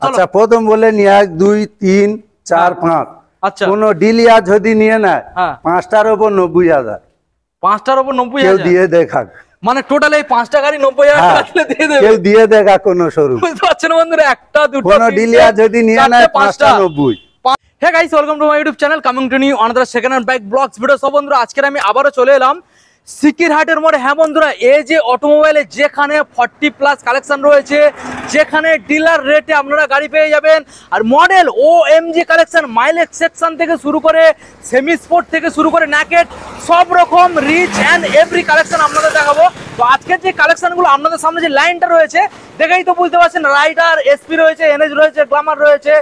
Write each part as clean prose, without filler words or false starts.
আচ্ছা প্রথম বলে নি 1 2 3 4 5। আচ্ছা কোন ডিলিয়া যদি নিয়ে নেয় পাঁচটার উপর 90,000। পাঁচটার উপর 90,000 কেউ দিয়ে দেখাক, মানে টোটাল এই পাঁচটা গাড়ি 90,000 টাকা দিয়ে দেবে। কেউ দিয়ে দেখা কোন শোরুম, বুঝতে পারছেন বন্ধুরা? একটা দুটো কোন ডিলিয়া যদি নিয়ে নেয় পাঁচটা 90। Hey guys, welcome to my YouTube channel coming to new another second hand bike blogs video. সব বন্ধুরা আজকে আমি আবারও চলে এলাম সিকিরহাটের মোড়ে। হ্যাঁ বন্ধুরা, এই যে অটোমোবাইলে যেখানে 40+ কালেকশন রয়েছে, যেখানে ডিলার রেটে আপনারা গাড়ি পেয়ে যাবেন, আর model OMG collection, mileage section থেকে শুরু করে সেমি স্পোর্ট থেকে শুরু করে ন্যাকেট, সব রকম রিচ অ্যান্ড এভরি কালেকশন আপনাদের দেখাবো। তো আজকের যে কালেকশনগুলো আপনাদের সামনে যে লাইনটা রয়েছে দেখেই তো বুঝতে পারছেন, রাইডার SP রয়েছে, NS রয়েছে, গ্ল্যামার রয়েছে,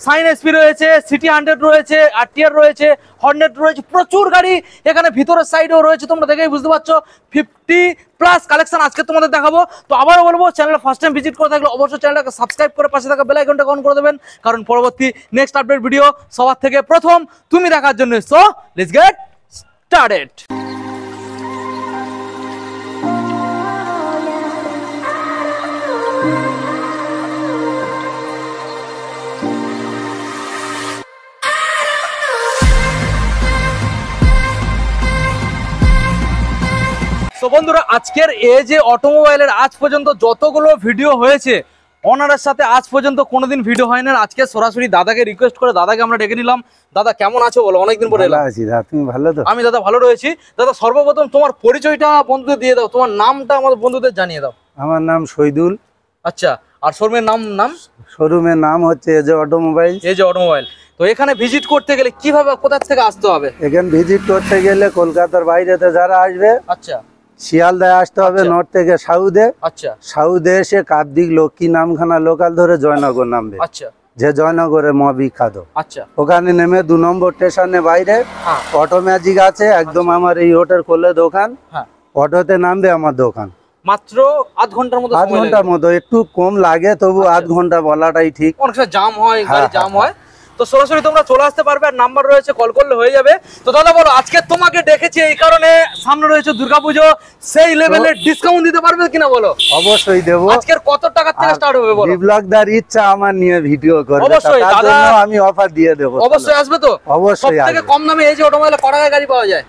সাইন SP রয়েছে, সিটি 100 রয়েছে, RTR রয়েছে, হর্নেট রয়েছে, প্রচুর গাড়ি এখানে ভিতরের সাইডেও রয়েছে। তোমরা দেখেই বুঝতে পারছো 50+ কালেকশন আজকে তোমাদের দেখাবো। তো আবারও বলবো, চ্যানেলে ফার্স্ট টাইম ভিজিট করে থাকলে অবশ্যই চ্যানেলটাকে সাবস্ক্রাইব করে পাশে থাকা বেল আইকনটা অন করে দেবেন, কারণ পরবর্তী নেক্সট আপডেট ভিডিও সবার থেকে প্রথম তুমি দেখার জন্য। So let's get started. তো বন্ধুরা, আজকের এই যে অটোমোবাইলের আজ পর্যন্ত যতগুলো ভিডিও হয়েছে ওনারের সাথে আজ পর্যন্ত কোনোদিন ভিডিও হয় না। আজকে সরাসরি দাদাকে রিকোয়েস্ট করে দাদাকে আমরা ডেকে নিলাম। দাদা কেমন আছো বলো? অনেকদিন পরে এলাম। তুমি ভালো তো? আমি দাদা ভালো রয়েছি। দাদা সর্বপ্রথম তোমার পরিচয়টা বন্ধুদের দিয়ে দাও, তোমার নামটা আমাদের বন্ধুদের জানিয়ে দাও। আমার নাম শহীদুল। আচ্ছা, আর শোরুমের নাম? শোরুমের নাম হচ্ছে এজে অটোমোবাইল। এজে অটোমোবাইল। তো এখানে ভিজিট করতে গেলে কিভাবে, কোথা থেকে আসতে হবে? এখানে ভিজিট করতে গেলে কলকাতার বাইরেতে যারা আসবে, আচ্ছা, শিয়ালদায় আসতে হবে, নর্থ থেকে সাউথে। আচ্ছা, সাউথে এসে কার্তিক লক্ষ্মী নামখানা লোকাল ধরে জয়নগর নামবে। আচ্ছা, যে জয়নগরে বিখ্যাত। আচ্ছা, ওখানে নেমে 2 নম্বর স্টেশনে বাইরে অটো ম্যাজিক আছে, একদম আমার এই হোটেল কোলে দোকান। অটোতে নামবে আমার দোকান। মাত্র আধ ঘন্টার মতো? আধ ঘন্টার মতো, একটু কম লাগে তবু আধ ঘন্টা বলাটাই ঠিক। অনেক সময় জাম হয়, গাড়ি জাম হয়। তো সরাসরি তোমরা চলে আসতে পারবে, আর নাম্বার রয়েছে, কল করলে হয়ে যাবে। তো দাদা বলো, আজকে তোমাকে ডেকেছি এই কারণে, সামনে রয়েছে দুর্গাপুজো, সেই লেভেলের ডিসকাউন্ট দিতে পারবে কিনা বলো? অবশ্যই দেবো। আজকের কত টাকা থেকে স্টার্ট হবে বলো? ব্লগদার ইচ্ছা আমার নিয়ে ভিডিও করবে, অবশ্যই তার জন্য আমি অফার দিয়ে দেব। অবশ্যই আসবে তো? অবশ্যই। সবথেকে কম দামে এই যে অটোমোবাইলে কত টাকা গাড়ি পাওয়া যায়?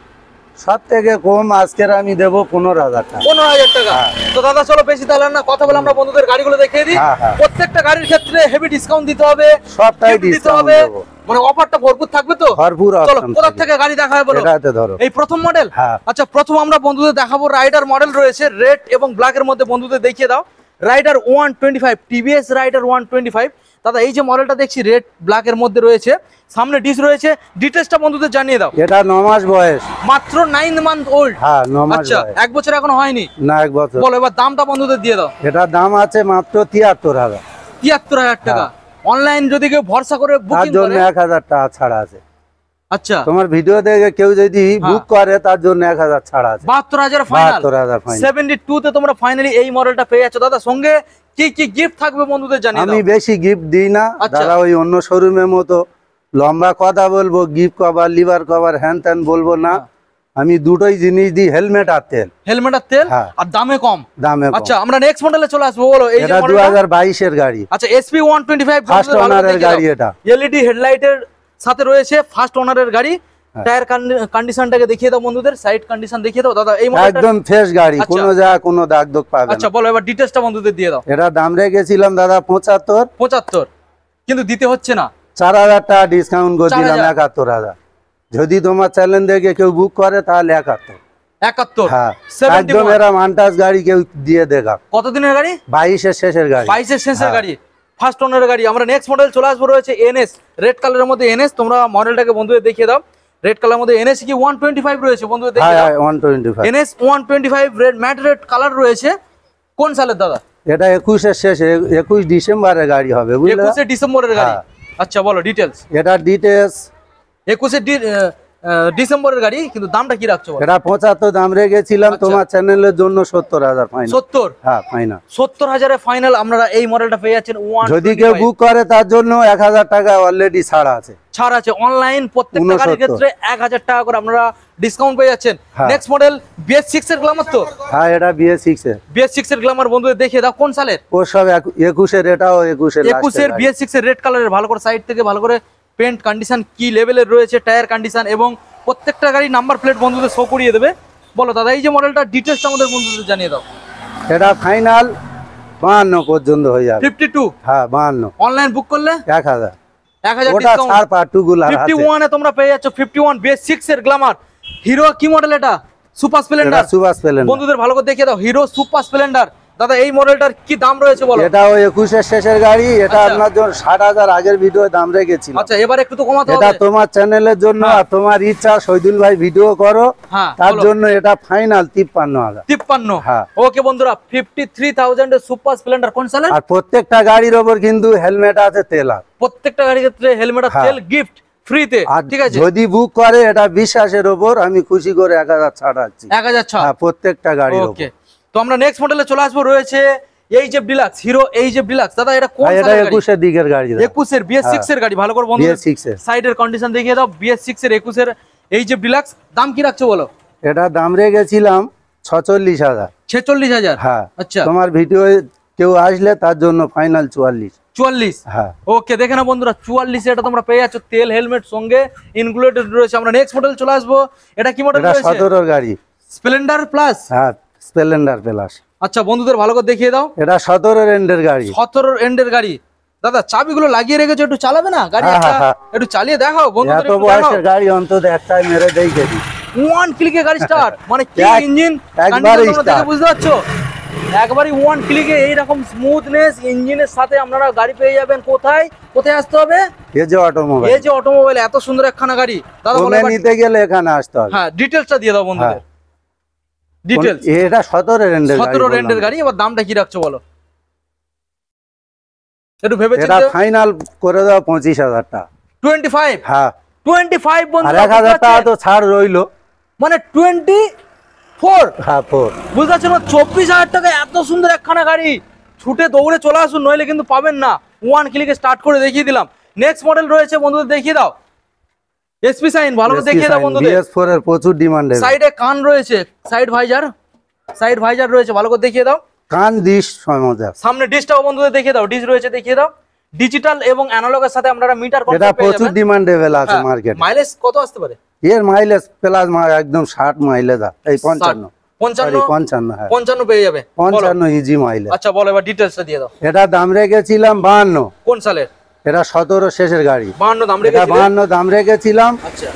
সব থেকে কম আজকের আমি দেবো 15,000 টাকা। 15,000 টাকা। তো দাদা চলো বেশি তাহলে না কথা বলে আমরা বন্ধুদের গাড়িগুলো দেখিয়ে দিই। প্রত্যেকটা গাড়ির ক্ষেত্রে হেভি ডিসকাউন্ট দিতে হবে, সবটাই ডিসকাউন্ট দেবো, মানে অফারটা ভরপুর থাকবে তো? ভরপুর। চলো কোথা থেকে গাড়ি দেখা হয় বলো? এটাতে ধরো, এই প্রথম মডেল। আচ্ছা, প্রথম আমরা বন্ধুদের দেখাবো রাইডার মডেল রয়েছে, রেড এবং ব্ল্যাক এর মধ্যে। বন্ধুদের দেখিয়ে দাও রাইডার 125, TVS রাইডার 125। দাদা এই যে মডেলটা দেখছি রেড ব্ল্যাক এর মধ্যে রয়েছে, সামনে ডিস রয়েছে, ডিটেইলসটা বন্ধুদের জানিয়ে দাও। এটা 9 মাস বয়স, মাত্র 9 মান্থ ওল্ড। হ্যাঁ 9 মাস। আচ্ছা, 1 বছর এখনো হয়নি? না, 1 বছর। বলো এবার দামটা বন্ধুদের দিয়ে দাও। এটা দাম আছে মাত্র 73,000। 73,000 টাকা। অনলাইন যদি কেউ ভরসা করে বুকিং করে, 1,000 টাকা ছাড় আছে। আচ্ছা, তোমার ভিডিও দেখে কেউ যদি বুক করে তার জন্য 1,000 ছাড় আছে। 72,000 ফাইনাল। 72,000 ফাইনাল। 72 তে তোমরা ফাইনালি এই মডেলটা পেয়ে যাচ্ছ। দাদা সঙ্গে কি কি গিফট থাকবে বন্ধুদের জানিয়ে দাও। আমি বেশি গিফট দিই না দাদা, ওই অন্য শোরুমের মতো লম্বা কথা বলবো, গিফট কভার, লিভার কভার, হ্যান ত্যান বলবো না। আমি দুটোই জিনিস দিই, হেলমেট আর তেল। হেলমেট আর তেল, আর দামে কম। দামে কম। আচ্ছা, আমরা নেক্সট মডেলে চলে আসবো। বলো এই যে মডেলটা 2022 এর গাড়ি। আচ্ছা, SP 125 ফার্স্ট ওনারের গাড়ি। এটা LED হেডলাইটের সাথে রয়েছে, ফার্স্ট ওনারের গাড়ি। টায়ার কন্ডিশনটাকে দেখিয়ে দাও বন্ধুদের, সাইড কন্ডিশন দেখিয়ে দাও। দাদা এই মডেলটা একদম ফ্রেশ গাড়ি, কোনো জায়গা কোনো দাগ দোগ পাবে না। আচ্ছা বলো এবার ডিটেইলসটা বন্ধুদের দিয়ে দাও। এটা দাম রেখেছিলাম দাদা 75, কিন্তু দিতে হচ্ছে না। 4,000 টাকা ডিসকাউন্ট করে দিলাম 71,000। যদি তোমার চ্যানেল দেখে কেউ বুক করে তাহলে 71। হ্যাঁ, একদম এরা মান্টাস গাড়ি কেউ দিয়ে দেখা। কত দিনের গাড়ি? 22 এর শেষের গাড়ি। 22 এর শেষের গাড়ি, ফার্স্ট ওনারের গাড়ি। আমরা নেক্সট মডেল চলে আসবো, রয়েছে NS, রেড কালারের মধ্যে NS। তোমরা মডেলটাকে বন্ধুদের দেখিয়ে দাও। রেড কালারের মধ্যে NS কি 125 রয়েছে বন্ধুদের দেখিয়ে দাও। 125 NS 125 red, matte red colour রয়েছে। কোন সালের দাদা? এটা 21 এর শেষে, 21 ডিসেম্বরের গাড়ি হবে, বুঝলে? 21 ডিসেম্বরের গাড়ি। আচ্ছা বলো ডিটেইলস। এটা ডিটেইলস 21 ডিসেম্বরের গাড়ি, কিন্তু দামটা কি রাখছো? এটা 75 দাম রেখেছিলাম তোমার চ্যানেলের জন্য। 70,000 ফাইনাল। 70? হ্যাঁ ফাইনাল। 70,000 এ ফাইনাল আপনারা এই মডেলটা পেয়ে যাচ্ছেন। যদি কেউ বুক করে তার জন্য 1,000 টাকা অলরেডি ছাড় আছে। ছাড় আছে। অনলাইন প্রত্যেকটা গাড়ির ক্ষেত্রে 1,000 টাকা করে আপনারা ডিসকাউন্ট পেয়ে যাচ্ছেন। হ্যাঁ। নেক্সট মডেল BS6 এর গ্ল্যামার তো? হ্যাঁ, এটা BS6 এর। BS6 এর গ্ল্যামার বন্ধুদের দেখিয়ে দাও কোন সালের? ও সব 21 এর, এটাও 21 এর। 21 এর BS6 এর রেড কালারের, ভালো করে সাইড থেকে ভালো করে পেন্ট কন্ডিশন কি লেভেলের রয়েছে, টায়ার কন্ডিশন এবং প্রত্যেকটা গাড়ি নাম্বার প্লেট বন্ধুদের শো করিয়ে দেবে। বলো দাদা এই যে মডেলটা ডিটেইলস আমাদের বন্ধুদের জানিয়ে দাও। এটা ফাইনাল 52 পর্যন্ত হয়ে যাবে। 52? হ্যাঁ 52। অনলাইন বুক করলে 1000 ওটা ডিসকাউন্ট। ছাড় পাটুগুলো আছে। 51 এ তোমরা পেয়ে যাচ্ছ 51 BS6 এর গ্ল্যামার। হিরো কি মডেল এটা? Super Splendor. এটা সুপার স্প্লেন্ডার। বন্ধুদের ভালো করে দেখিয়ে দাও, হিরো সুপার স্প্লেন্ডার। দাদা এই মডেলটার কি দাম রয়েছে বলো? এটাও 21 এর শেষের গাড়ি। এটা আচ্ছা। আপনার জন্য 60,000 আগের ভিডিও দাম রেখেছিল। আচ্ছা এবার একটু তো কমাতে এটা হবে। তোমার চ্যানেলের জন্য আর তোমার ইচ্ছা শহীদুল ভাই ভিডিও করো, হ্যাঁ, তার বলো। জন্য এটা ফাইনাল 53,000। 53? হ্যাঁ। ওকে বন্ধুরা 53,000 এর সুপার স্প্লেন্ডার কোন সালে? আর প্রত্যেকটা গাড়ির ওপর কিন্তু হেলমেট আছে, তেল আছে। প্রত্যেকটা গাড়ির ক্ষেত্রে হেলমেট আর হ্যাঁ। তেল গিফট ফ্রিতে। আর ঠিক আছে, যদি বুক করে এটা বিশ্বাসের ওপর আমি খুশি করে 1000 ছাড় আছি। 1006। হ্যাঁ, প্রত্যেকটা গাড়ির ওপর। ওকে, তো আমরা নেক্সট মডেলে চলে আসবো। রয়েছে HF deluxe, hero HF deluxe. দাদা এটা কোন আর এটা সালের গাড়ি? 21 এর দিকের গাড়ি। 21 এর BS6 এর গাড়ি। ভালো করে বন্ধু BS6 এর। সাইডের কন্ডিশন দেখিয়ে দাও। BS6 এর 21 এর এইচএফ ডিলাক্স। দাম কি রাখছো বলো? এটা দাম রেখেছিলাম 46,000। 46,000? হ্যাঁ। আচ্ছা, তোমার ভিডিও কেউ আসলে তার জন্য ফাইনাল 44। 44? হ্যাঁ। ওকে, দেখে না বন্ধুরা 44 এটা তোমরা পেয়ে যাচ্ছ, তেল হেলমেট সঙ্গে ইনক্লুডেড রয়েছে। আমরা নেক্সট মডেল চলে আসবো। এটা কি মডেল এটা রয়েছে? 17 এর গাড়ি। Splendor plus? হ্যাঁ, স্প্লেন্ডার প্লাস। আচ্ছা বন্ধুদের ভালো করে দেখিয়ে দাও। এটা 17 এর এন্ডের গাড়ি। 17 এন্ডের গাড়ি। দাদা চাবিগুলো লাগিয়ে রেখেছো, একটু চালাবে না গাড়ি? হ্যাঁ, একটা হ্যাঁ। একটু চালিয়ে দেখাও বন্ধুদের, এত একটু দেখাও। বয়সের গাড়ি অন্তত একটাই মেরে দেখে দিই। ওয়ান ক্লিকে গাড়ি স্টার্ট, মানে কি ইঞ্জিন একবারে দেখে start। বুঝতে পারছো? একবারই ওয়ান ক্লিকে এইরকম স্মুথনেস ইঞ্জিনের সাথে আপনারা গাড়ি পেয়ে যাবেন। কোথায় কোথায় আসতে হবে? এই যে অটোমোবাইল। এই যে অটোমোবাইল, এত সুন্দর একখানা গাড়ি। দাদা বলো ওখানে এবার- নিতে গেলে এখানে আসতে হবে। হ্যাঁ, ডিটেইলসটা দিয়ে দাও বন্ধুদের। ডিটেইলস। এটা 17 এর এন্ডের গাড়ি। 17 এন্ডের গাড়ি। এবার দামটা কি রাখছো বলো? একটু ভেবে এটা চিন্তে। ফাইনাল করে দাও 25,000 টাকা। 25? হ্যাঁ। 25 আর বন্ধুরা 1000 টাকা তো ছাড় রইলো। মানে 24? হ্যাঁ, 4। বুঝতে পারছেন? 24,000 টাকা এত সুন্দর একখানা গাড়ি। ছুটে দৌড়ে চলে আসুন, নইলে কিন্তু পাবেন না। ওয়ান ক্লিকে স্টার্ট করে দেখিয়ে দিলাম। নেক্সট মডেল রয়েছে বন্ধুদের, দেখিয়ে দাও। এসপি সাইন, ভালো করে দেখিয়ে দাও বন্ধুদের। BS4 এর প্রচুর ডিমান্ড। সাইডে কান রয়েছে, সাইড ভাইজার রয়েছে, ভালো করে দেখিয়ে দাও। কান দিস সমঝা। সামনে ডিসটাও বন্ধুদের দেখিয়ে দাও। ডিস রয়েছে, দেখিয়ে দাও। ডিজিটাল এবং অ্যানালগের সাথে আপনারা মিটার এটা কন্ট্রোল পেয়ে প্রচুর যাবেন। ডিমান্ডেবল আছে মার্কেটে। মাইলেজ কত আসতে পারে? এর মাইলেজ প্লাস একদম 60 মাইলেজ। এই 55। 55? হ্যাঁ 55 পেয়ে যাবে। 55 ইজি মাইলেজ। আচ্ছা বলো এবার ডিটেইলসটা দিয়ে দাও। এটা দাম রেখেছিলাম 52। কোন সালের? এটা 17 শেষের গাড়ি। 52 দাম এটা রেখেছিলে? 52 দাম রেখেছিলাম। আচ্ছা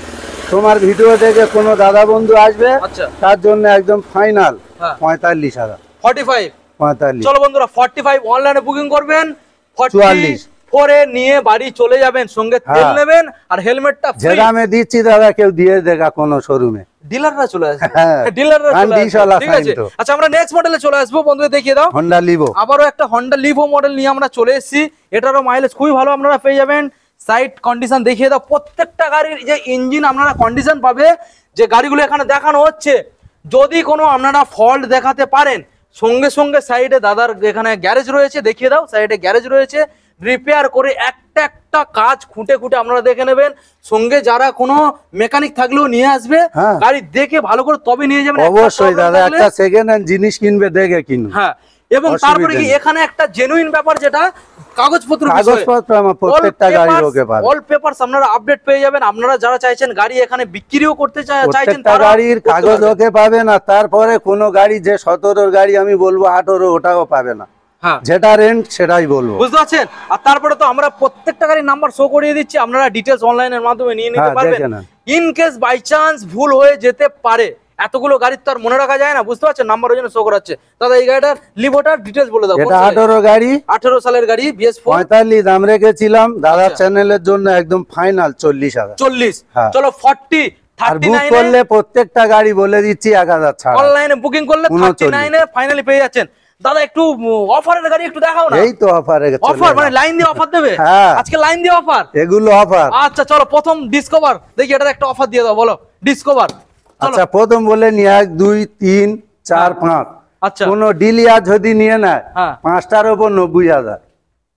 তোমার ভিডিও দেখে কোনো দাদা বন্ধু আসবে, আচ্ছা। তার জন্য একদম ফাইনাল হ্যাঁ। 45,000। 45? 45। চলো বন্ধুরা 45 অনলাইনে বুকিং করবেন। 44 পরে নিয়ে বাড়ি চলে যাবেন, সঙ্গে তেল হ্যাঁ। নেবেন আর হেলমেটটা যে ফ্রি। দামে দিচ্ছি দাদা কেউ দিয়ে দেখা কোনো শোরুমে। ডিলাররা চলে আসবে। হ্যাঁ। ডিলাররা চলে কান্ডিশালা আসবে। ঠিক আছে, sign তো। আচ্ছা আমরা নেক্সট মডেলে চলে আসবো। বন্ধুদের দেখিয়ে দাও। Honda Livo. আবারও একটা হন্ডা লিভো মডেল নিয়ে আমরা চলে এসেছি। এটারও মাইলেজ খুবই ভালো আপনারা পেয়ে যাবেন। সাইড কন্ডিশন দেখিয়ে দাও। প্রত্যেকটা গাড়ির যে ইঞ্জিন আপনারা কন্ডিশন পাবে, যে গাড়িগুলো এখানে দেখানো হচ্ছে, যদি কোনো আপনারা ফল্ট দেখাতে পারেন, সঙ্গে সঙ্গে সাইডে দাদার এখানে গ্যারেজ রয়েছে, দেখিয়ে দাও। সাইডে গ্যারেজ রয়েছে, রিপেয়ার করে একটা একটা কাজ খুঁটে খুঁটে আপনারা দেখে নেবেন। সঙ্গে যারা কোনো মেকানিক থাকলেও নিয়ে আসবে, হ্যাঁ। গাড়ি দেখে ভালো করে তবে নিয়ে যাবেন। একটা অবশ্যই problem দাদা, থাকলে- একটা সেকেন্ড হ্যান্ড জিনিস কিনবে দেখে কিনুন। হ্যাঁ, এবং অসুবিধা তারপরে কি নেই। এখানে একটা জেনুইন ব্যাপার, যেটা কাগজপত্র কাগজপত্র আমার প্রত্যেকটা গাড়ির ওকে পাবে। অল পেপারস আপনারা আপডেট পেয়ে যাবেন। আপনারা যারা চাইছেন গাড়ি এখানে বিক্রিও করতে চাইছেন, প্রত্যেকটা তারা গাড়ির করতে কাগজ পারবেন। ওকে পাবে না। তারপরে কোনো গাড়ি যে 17 গাড়ি আমি বলবো 18 ওটাও পাবে না। হ্যাঁ, যেটা রেন্ট সেটাই বলবো। বুঝতে পারছেন? আর তারপরে তো আমরা প্রত্যেকটা গাড়ির নাম্বার শো করিয়ে দিচ্ছি, আপনারা ডিটেলস অনলাইনের মাধ্যমে নিয়ে নিতে হ্যাঁ, পারবেন। দেখে নেন। ইন কেস বাই চান্স ভুল হয়ে যেতে পারে, এতগুলো গাড়ির তো আর মনে রাখা যায় না, বুঝতে পারছেন? নাম্বার ওই জন্য শো করাচ্ছে। দাদা এই গাড়িটার লিভোটার ডিটেলস বলে দাও। এটা 18 গাড়ি, 18 সালের গাড়ি, BS4। 45 দাম রেখেছিলাম দাদার আচ্ছা। চ্যানেলের জন্য একদম ফাইনাল 40,000। 40? হ্যাঁ। চলো 40, আর বুক 39 করলে প্রত্যেকটা গাড়ি বলে দিচ্ছি 1000 ছাড়। অনলাইনে বুকিং করলে 39 39 এ ফাইনালি পেয়ে যাচ্ছেন। দাদা একটু অফারের গাড়ি একটু দেখাও না। এই তো অফারে অফার মানে লাইন দিয়ে অফার দেবে? হ্যাঁ। আজকে লাইন দিয়ে অফার? এগুলো অফার। আচ্ছা চলো প্রথম ডিসকভার দেখি, এটার একটা অফার দিয়ে দাও, বলো ডিসকভার। আচ্ছা প্রথম বলে নি 1 2 3 4 5। আচ্ছা কোন ডিলিয়া যদি নিয়ে নেয় হ্যাঁ। 5টার উপর 90,000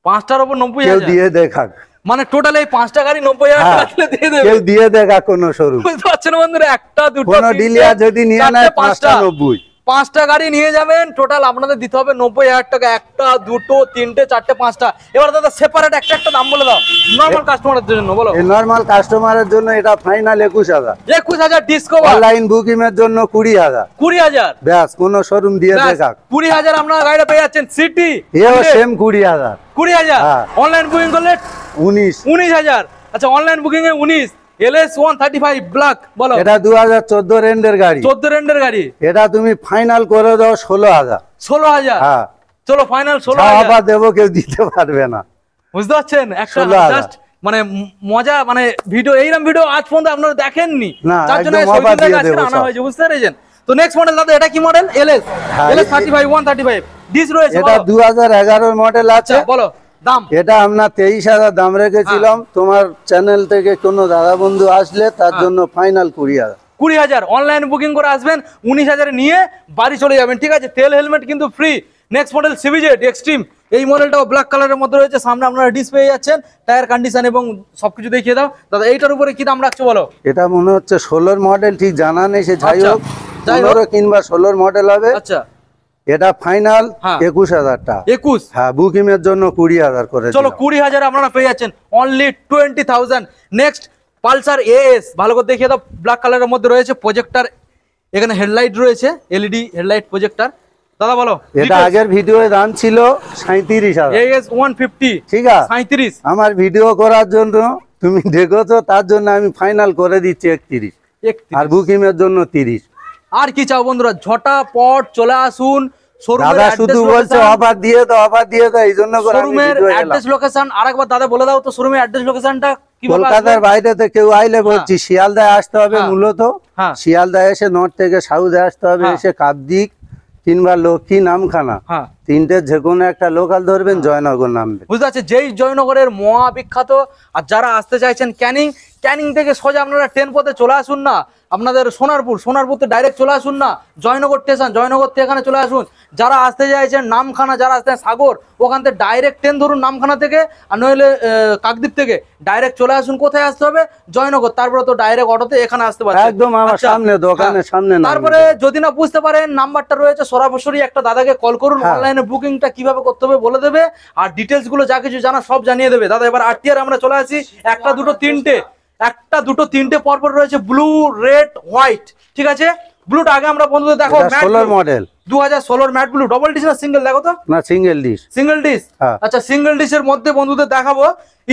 5টার উপর কেউ 90,000? দিয়ে দেখাক। মানে টোটাল এই 5টা গাড়ি 90,000 টাকা দিলে দিয়ে দেবে। কেউ দিয়ে দেখা কোনো শোরুম, বুঝতে পারছেন বন্ধুরা, একটা দুটো কোনো ডিলার যদি নিয়ে নেয় 5টা 90, 5টা গাড়ি নিয়ে যাবেন, টোটাল আপনাদের দিতে হবে 90,000 টাকা। একটা দুটো তিনটে চারটে 5টা। এবার দাদা সেপারেট একটা দাম বলে দাও নরমাল কাস্টমারের জন্য, বলো। এই নরমাল কাস্টমারের জন্য এটা ফাইনাল 21,000। 21,000 ডিসকাউন্ট। অনলাইন বুকিং এর জন্য 20,000। 20,000 ব্যাস, কোন শোরুম দিয়ে দেখা। 20,000 আপনারা গাড়িটা পেয়ে যাচ্ছেন। সিটি এও সেম 20,000। 20,000 হ্যাঁ। অনলাইন বুকিং করলে 19,000। আচ্ছা অনলাইন বুকিং এ 19। LS 135 ব্ল্যাক, বলো। এটা 2014 রেন্ডের গাড়ি। 14 রেন্ডের গাড়ি। এটা তুমি ফাইনাল করে দাও 16,000। 16,000। হ্যাঁ, চলো ফাইনাল 16,000। আবার দেবো, কেউ দিতে পারবে না। বুঝতে পারছেন, একটা 16,000। জাস্ট মানে মজা, মানে ভিডিও এইরকম ভিডিও আজ পর্যন্ত আপনারা দেখেননি, না, তার জন্য একদম এই অফার সৌদির দিয়ে কাছে দেবো আনা সব। হয়েছে, বুঝতে পেরেছেন? তো নেক্সট মডেল দাদা, এটা কি মডেল? LS হ্যাঁ, LS 35 135 ডিস রয়েছে, এটা বলো। 2011 মডেল আছে। আচ্ছা বলো দাম। এটা আমরা 23,000 দাম রেখেছিলাম। তোমার চ্যানেল থেকে কোনো দাদা বন্ধু আসলে তার জন্য ফাইনাল 20,000। 20,000 অনলাইন বুকিং করে আসবেন, 19,000 নিয়ে বাড়ি চলে যাবেন, ঠিক আছে? তেল হেলমেট কিন্তু free. Next model CBZ extreme, এই মডেলটাও ব্ল্যাক কালারের মধ্যে রয়েছে। সামনে আপনারা ডিস পেয়ে যাচ্ছেন, টায়ার কন্ডিশন এবং সবকিছু দেখিয়ে দাও দাদা। এইটার উপরে কি দাম রাখছো বলো? এটা মনে হচ্ছে 16 মডেল, ঠিক জানা নেই, সে যাই আচ্ছা, হোক যাই হোক। 15 কিংবা 16 মডেল হবে। আচ্ছা এটা ফাইনাল হ্যাঁ। 21,000 টাকা। 21। হ্যাঁ, বুকিং এর জন্য 20,000 করে চলো দিলাম। 20,000 আপনারা পেয়ে যাচ্ছেন, অনলি 20,000। নেক্সট পালসার AS, ভালো করে দেখিয়ে দাও। ব্ল্যাক কালারের মধ্যে রয়েছে, প্রজেক্টর, এখানে হেডলাইট রয়েছে, LED হেডলাইট প্রজেক্টর। দাদা বলো। এটা আগের ভিডিওর দাম ছিল 37,000। AS 150, ঠিক আছে, 37। আমার ভিডিও করার জন্য তুমি দেখেছো, তার জন্য আমি ফাইনাল করে দিচ্ছি 31, আর বুকিং এর জন্য 30। আর কি চাও বন্ধুরা, ঝটাপট চলে আসুন শোরুমের দাদা শুধু বলছে অফার দিয়ে দাও, অফার দিয়ে দাও, এই জন্য করে আমি শোরুমের ভিডিও অ্যাড্রেস লোকেশন আরেকবার দাদা বলে দাও তো। শোরুমের অ্যাড্রেস লোকেশনটা কিভাবে কলকাতার আসবে? বাইরে থেকে কেউ আইলে বলছি শিয়ালদায় আসতে হবে হ্যাঁ। মূলত। হ্যাঁ। শিয়ালদায় এসে নর্থ থেকে সাউথে আসতে হবে, হ্যাঁ। এসে কাকদ্বীপ কিংবা লক্ষ্মী নামখানা, হ্যাঁ, তিনটে যে কোনো একটা লোকাল ধরবেন, জয়নগর নামবে। বুঝতে পারছি, যেই জয়নগরের মহা বিখ্যাত। আর যারা আসতে চাইছেন ক্যানিং থেকে সোজা আপনারা ট্রেন পথে চলে আসুন না, আপনাদের সোনারপুর তো ডাইরেক্ট চলে আসুন না, জয়নগর স্টেশন, জয়নগর থেকে এখানে চলে আসুন। যারা আসতে চাইছেন নামখানা, যারা আসতে সাগর, ওখান থেকে ডাইরেক্ট ট্রেন ধরুন নামখানা থেকে, আর নইলে কাকদ্বীপ থেকে ডাইরেক্ট চলে আসুন। কোথায় আসতে হবে? জয়নগর। তারপরে তো ডাইরেক্ট অটোতে এখানে আসতে পারছেন, একদম আমার আচ্ছা, সামনে, দোকানের হ্যাঁ। সামনে নামবে। তারপরে যদি না বুঝতে পারেন, নাম্বারটা রয়েছে, সরাসরি একটা দাদাকে কল করুন, হ্যাঁ। অনলাইনে বুকিংটা কিভাবে করতে হবে বলে দেবে, আর ডিটেলস গুলো যা কিছু জানা সব জানিয়ে দেবে দাদা। এবার আরটিআর আমরা চলে আসি। একটা দুটো তিনটে পরপর রয়েছে, ব্লু রেড হোয়াইট, ঠিক আছে? ব্লুটা আগে আমরা বন্ধুদের দেখো, 16 model 2016 matte blue, double dish না সিঙ্গেল? দেখো তো, না, সিঙ্গেল ডিশ। Single dish. হ্যাঁ। আচ্ছা, সিঙ্গেল ডিশের মধ্যে বন্ধুদের দেখাবো,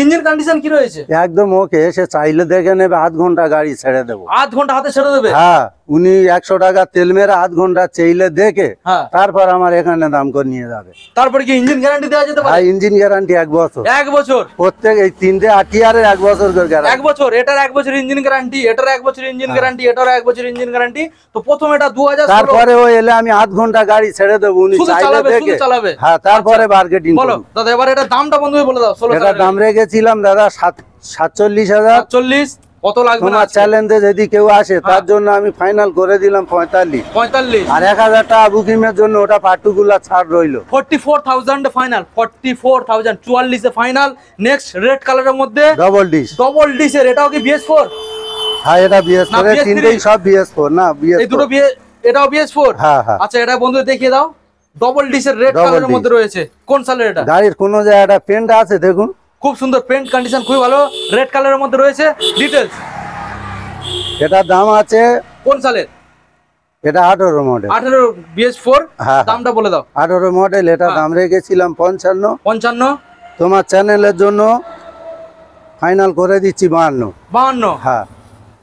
ইঞ্জিন কন্ডিশন কি রয়েছে? একদম ওকে, এসে চাইলে দেখে নেবে, আধ ঘন্টা গাড়ি ছেড়ে দেবো। আধ ঘন্টা হাতে ছেড়ে দেবে? হ্যাঁ, উনি 100 টাকা তেল মেরে আধ ঘন্টা চাইলে দেখে হ্যাঁ। তারপর আমার এখানে দাম করে নিয়ে যাবে। তারপরে কি ইঞ্জিন গ্যারান্টি দেওয়া যেতে পারে? হ্যাঁ, ইঞ্জিন গ্যারান্টি 1 বছর। 1 বছর প্রত্যেক এই তিনটে আরটিআরের 1 বছর করে 1 গ্যারান্টি। বছর, এটার 1 বছর ইঞ্জিন গ্যারান্টি, এটার 1 বছর ইঞ্জিন গ্যারান্টি, এটার 1 বছর ইঞ্জিন গ্যারান্টি। তো প্রথম এটা 2016, তারপরে ও এলে আমি আধ ঘন্টা গাড়ি ছেড়ে দেবো, উনি শুধু চাইলে চালাবে, দেখে। শুধু চালাবে। হ্যাঁ, তারপরে মার্কেটিং বলো দাদা, এবার এটা দামটা বন্ধু বলে দাও। 16 এটা দাম রেখেছিলাম দাদা 47,000। 40 কত লাগবে না তোমার আজকে? চ্যালেঞ্জে যদি কেউ আসে তার জন্য আমি ফাইনাল করে দিলাম 45, 45 আর 1,000 টাকা বুকিং এর জন্য ওটা পার্টিকুলার ছাড় রইলো। 44,000 ফাইনাল, 44,000 44 এ ফাইনাল। নেক্সট রেড কালারের মধ্যে ডবল ডিশ। ডবল ডিশের, এটাও কি BS4? হ্যাঁ, এটা BS4 না, BS3 তিনটেই সব BS4 না, এই দুটো BS4। এটাও BS4? হ্যাঁ, হ্যাঁ। আচ্ছা, এটা বন্ধু দেখিয়ে দাও, ডবল ডিশের রেড Double কালারের dish। মধ্যে রয়েছে। কোন সালের এটা? গাড়ির কোনো জায়গাটা পেন্ট আছে দেখুন, খুব সুন্দর পেন্ট কন্ডিশন, খুবই ভালো, রেড কালারের মধ্যে রয়েছে। ডিটেলস, এটার দাম আছে, কোন সালের? এটা 18 মডেল। 18 BS4। হ্যাঁ। দামটা বলে দাও। 18 মডেল, এটা হ্যাঁ। দাম রেখেছিলাম 55। 55। তোমার চ্যানেলের জন্য ফাইনাল করে দিচ্ছি 52। 52। হ্যাঁ,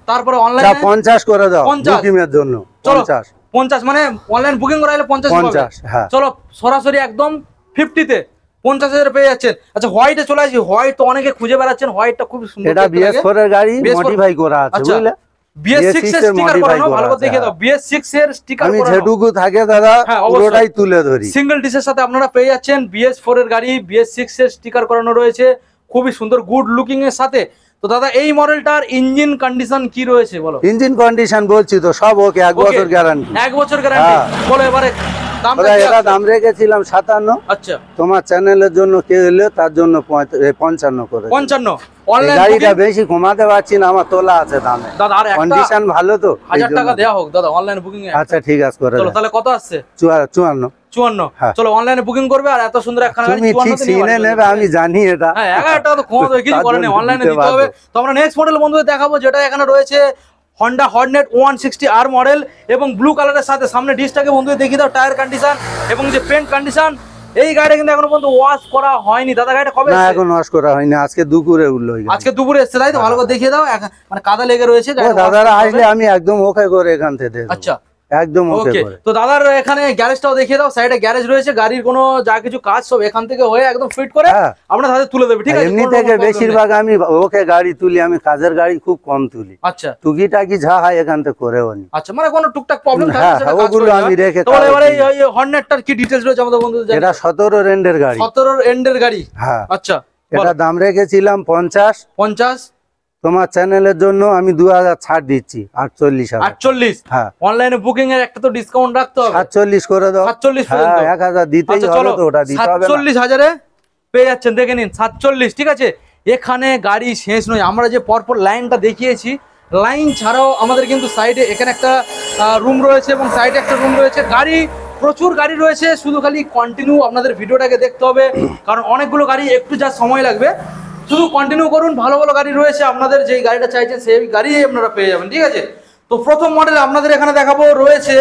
তারপরে যা অনলাইনে 50 করে দাও 50 বুকিং এর জন্য। চলো 50 50 মানে অনলাইন বুকিং করাইলে 50 পাবে। 50, হ্যাঁ। চলো সরাসরি একদম 50 তে 50,000 পেয়ে যাচ্ছেন। আচ্ছা, হোয়াইটে চলে আসি। হোয়াইট তো অনেকে খুঁজে বেড়াচ্ছেন, হোয়াইটটা খুব সুন্দর। এটা BS4 এর গাড়ি, BS4 মডিফাই করা আছে, আচ্ছা, বুঝলে? BS6 এর স্টিকার modify করানো, ভালো করা করে আছে, দেখে দাও। হ্যাঁ। BS6 এর স্টিকার আমি করানো। যেটুকু থাকে দাদা হ্যাঁ, অবশ্যই। পুরোটাই তুলে ধরি। সিঙ্গেল ডিশের সাথে আপনারা পেয়ে যাচ্ছেন BS4 এর গাড়ি, BS6 এর স্টিকার করানো রয়েছে, খুবই সুন্দর গুড লুকিং এর সাথে। তো দাদা, এই মডেলটার ইঞ্জিন কন্ডিশন কি রয়েছে বলো? ইঞ্জিন কন্ডিশন বলছি তো সব ওকে, 1 বছর গ্যারান্টি। 1 বছর গ্যারান্টি। হ্যাঁ। বলো এবারে এটা দাম রেখেছিলাম 57। আচ্ছা, তোমার চ্যানেলের জন্য কেউ এলে তার জন্য 55 করে। 55 অনলাইন গাড়িটা বেশি কমাতে পারছি না, আমার তোলা আছে দামে দাদা। আর কন্ডিশন ভালো তো, 1000 টাকা দেয়া হোক দাদা অনলাইন বুকিং এ। আচ্ছা ঠিক আছে করে চলো তাহলে কত আসছে? 54। চলো অনলাইনে বুকিং করবে। আর এত সুন্দর একখানা গাড়ি তুমি ঠিক চিনে নেবে, আমি জানি এটা। হ্যাঁ 1000 টাকা তো কম কিছু করে না, অনলাইনে দিতে হবে। তো আমরা নেক্সট মডেল বন্ধুদের দেখাবো, যেটা এখানে রয়েছে হন্ডা হর্নেট 160R মডেল এবং ব্লু কালারের সাথে সামনে ডিসটাকে বন্ধুদের দেখিয়ে দাও, টায়ার কন্ডিশন এবং যে পেন্ট কন্ডিশন। এই গাড়িটা কিন্তু এখনো পর্যন্ত ওয়াশ করা হয়নি দাদা। গাড়িটা কবে? না এখন ওয়াশ করা হয়নি, আজকে দুপুরে উঠলো। আজকে দুপুরে এসেছে তাই তো? ভালো করে দেখিয়ে দাও, মানে কাদা লেগে রয়েছে। দাদারা আসলে আমি একদম ওকে করে এখান থেকে। আচ্ছা একদম ওকে করে। তো দাদার এখানে গ্যারেজটাও দেখিয়ে দাও, সাইডে গ্যারেজ রয়েছে, গাড়ির কোনো যা কিছু কাজ সব এখান থেকে হয়ে একদম ফিট করে আমরা তাদের তুলে দেবে, ঠিক আছে? এমনি থেকে বেশিরভাগ আমি ওকে গাড়ি তুলি, আমি কাজের গাড়ি খুব কম তুলি। আচ্ছা, টুকিটাকি যা হয় এখান থেকে করেও নি। আচ্ছা, মানে কোনো টুকটাক প্রবলেম থাকে সেটা ওগুলো আমি রেখে। তো এবারে এই হর্নেটটার কি ডিটেইলস রয়েছে আমাদের বন্ধুদের জানাই। এটা 17 এন্ডের গাড়ি। 17 এন্ডের গাড়ি। হ্যাঁ আচ্ছা, এটা দাম রেখেছিলাম 50। তোমার চ্যানেলের জন্য আমি 2000 ছাড় দিচ্ছি, 48,000। 48? হ্যাঁ, অনলাইনে বুকিং এর একটা তো ডিসকাউন্ট রাখতে হবে। 47 করে দাও। 47 হ্যাঁ 1000 দিতেই হবে তো, ওটা দিতে হবে না। 47,000 এ পেয়ে যাচ্ছেন, দেখে নিন 47, ঠিক আছে? এখানে গাড়ি শেষ নয়, আমরা যে পরপর লাইনটা দেখিয়েছি, লাইন ছাড়াও আমাদের কিন্তু সাইডে এখানে একটা রুম রয়েছে এবং সাইডে একটা রুম রয়েছে। গাড়ি প্রচুর গাড়ি রয়েছে, শুধু খালি কন্টিনিউ আপনাদের ভিডিওটাকে দেখতে হবে, কারণ অনেকগুলো গাড়ি একটু যা সময় লাগবে। শুধু কন্টিনিউ করুন, ভালো ভালো গাড়ি রয়েছে, আপনাদের যেই গাড়িটা চাইছেন সেই গাড়ি আপনারা পেয়ে যাবেন, ঠিক আছে? তো প্রথম মডেল আপনাদের এখানে দেখাবো রয়েছে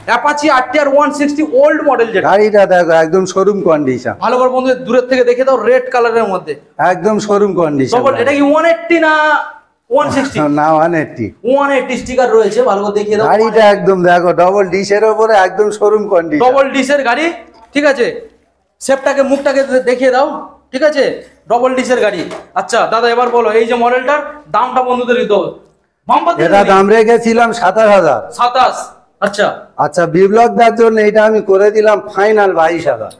অ্যাপাচি RTR 160 ওল্ড মডেল, যেটা গাড়িটা দেখো একদম শোরুম কন্ডিশন। ভালো করে বন্ধু দূরের থেকে দেখে দাও, রেড কালারের মধ্যে একদম শোরুম কন্ডিশন। এটা কি 180 না 160? না 180। 180 স্টিকার রয়েছে, ভালো করে দেখিয়ে দাও। গাড়িটা একদম দেখো ডবল ডিশের উপরে একদম শোরুম কন্ডিশন। ডবল ডিশের গাড়ি, ঠিক আছে? শেপটাকে মুখটাকে দেখিয়ে দাও, ঠিক আছে? ডবল ডিশের গাড়ি। আচ্ছা দাদা এবার বলো, এই যে মডেলটার দামটা বন্ধুদের দিতে হবে। এটা দাম রেখেছিলাম 27,000। 27? আচ্ছা আচ্ছা, বিপ্লব দার জন্য এটা আমি করে দিলাম ফাইনাল 22,000।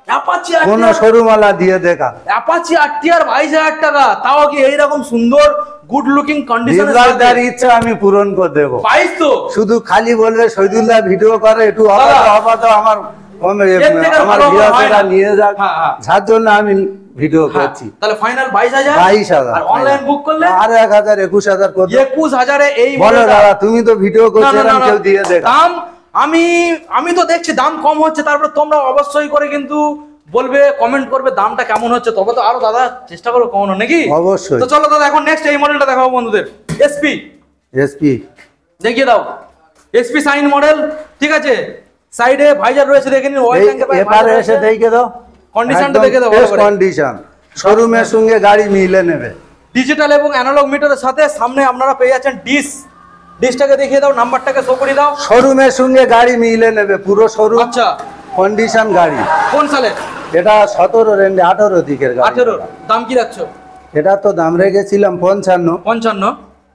অ্যাপাচি কোন শোরুমওয়ালা দিয়ে দেখা। অ্যাপাচি RTR 22,000 টাকা, তাও কি এইরকম সুন্দর গুড লুকিং কন্ডিশনে? বিপ্লব দার ইচ্ছা আমি পূরণ করে দেবো। 22 তো শুধু খালি বলবে শহীদুল্লাহ ভিডিও করে একটু আপাতত আমার ভিউয়ার্সরা নিয়ে যাক, যার জন্য আমি ভিডিও করছি। তাহলে ফাইনাল 22,000। 22,000 আর অনলাইন বুক করলে আরো 1,000 21,000 করে 21,000 এ এই বলো দাদা, তুমি তো ভিডিও করছো, এরকম কেউ দিয়ে দেখ। দাম আমি তো দেখছি দাম কম হচ্ছে, তারপরে তোমরা অবশ্যই করে কিন্তু বলবে, কমেন্ট করবে দামটা কেমন হচ্ছে, তবে তো আরো দাদা চেষ্টা করো কমানো, নাকি? অবশ্যই। তো চলো দাদা এখন নেক্সট এই মডেলটা দেখাবো বন্ধুদের, এসপি দেখিয়ে দাও। এসপি সাইন মডেল, ঠিক আছে? সাইডে ভাইজার রয়েছে, দেখে নিন। অয়েল ট্যাঙ্কের এবারে এসে দেখে দাও, কন্ডিশনটা দেখে দাও, কন্ডিশন শোরুমের সঙ্গে গাড়ি মিলে নেবে। ডিজিটাল এবং অ্যানালগ মিটারের সাথে সামনে আপনারা পেয়ে যাচ্ছেন ডিসটাকে দেখিয়ে দাও, নাম্বারটাকে শো করে দাও। শোরুমের সঙ্গে গাড়ি মিলে নেবে, পুরো শোরুম। আচ্ছা, কন্ডিশন গাড়ি। কোন সালের? এটা 17 রেন্ডে 18 দিকের গাড়ি। 18। দাম কি রাখছো? এটা তো দাম রেখেছিলাম 55।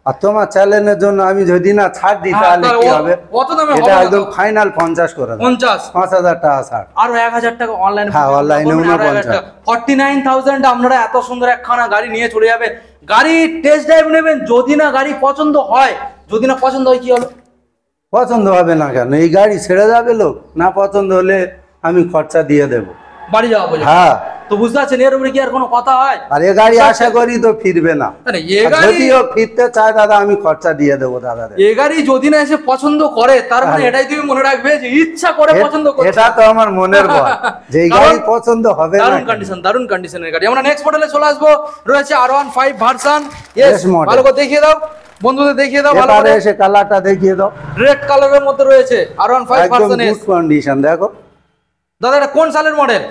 আর তোমার চ্যানেলের জন্য আমি যদি না ছাড় দিই তাহলে কি হবে? কত দামে হবে? এটা একদম ফাইনাল 50 করে দাও। 50? 5,000 টাকা ছাড়। আর 1,000 টাকা অনলাইনে। হ্যাঁ অনলাইনে 49। 49,000 আপনারা এত সুন্দর একখানা গাড়ি নিয়ে চলে যাবেন। গাড়ি টেস্ট ড্রাইভ নেবেন, যদি না গাড়ি পছন্দ হয়, যদি না পছন্দ হয় কি হবে? পছন্দ হবে না কেন? এই গাড়ি ছেড়ে যাবে লোক, না পছন্দ হলে আমি খরচা দিয়ে দেবো, বাড়ি যাওয়া পর্যন্ত। হ্যাঁ তো বুঝতে পারছেন, এর উপরে কি আর কোনো কথা হয়? আর এ গাড়ি আশা করি তো ফিরবে না। যদিও ফিরতে চায় দাদা, আমি খরচা দিয়ে দেবো দাদা। এ গাড়ি যদি না এসে পছন্দ করে, তার মানে এটাই তুমি মনে রাখবে যে ইচ্ছা করে পছন্দ করে। এটা তো আমার মনের কথা, যে এই গাড়ি পছন্দ হবে না। দারুণ কন্ডিশনের গাড়ি। আমরা নেক্সট মডেলে চলে আসবো, রয়েছে R15 ভার্সন এস। ভালো করে দেখিয়ে দাও বন্ধুদের, দেখিয়ে দাও ভালো করে। এসে কালারটা দেখিয়ে দাও, রেড কালারের মধ্যে রয়েছে R15 version S. Good condition দেখো দাদা। এটা কোন সালের মডেল?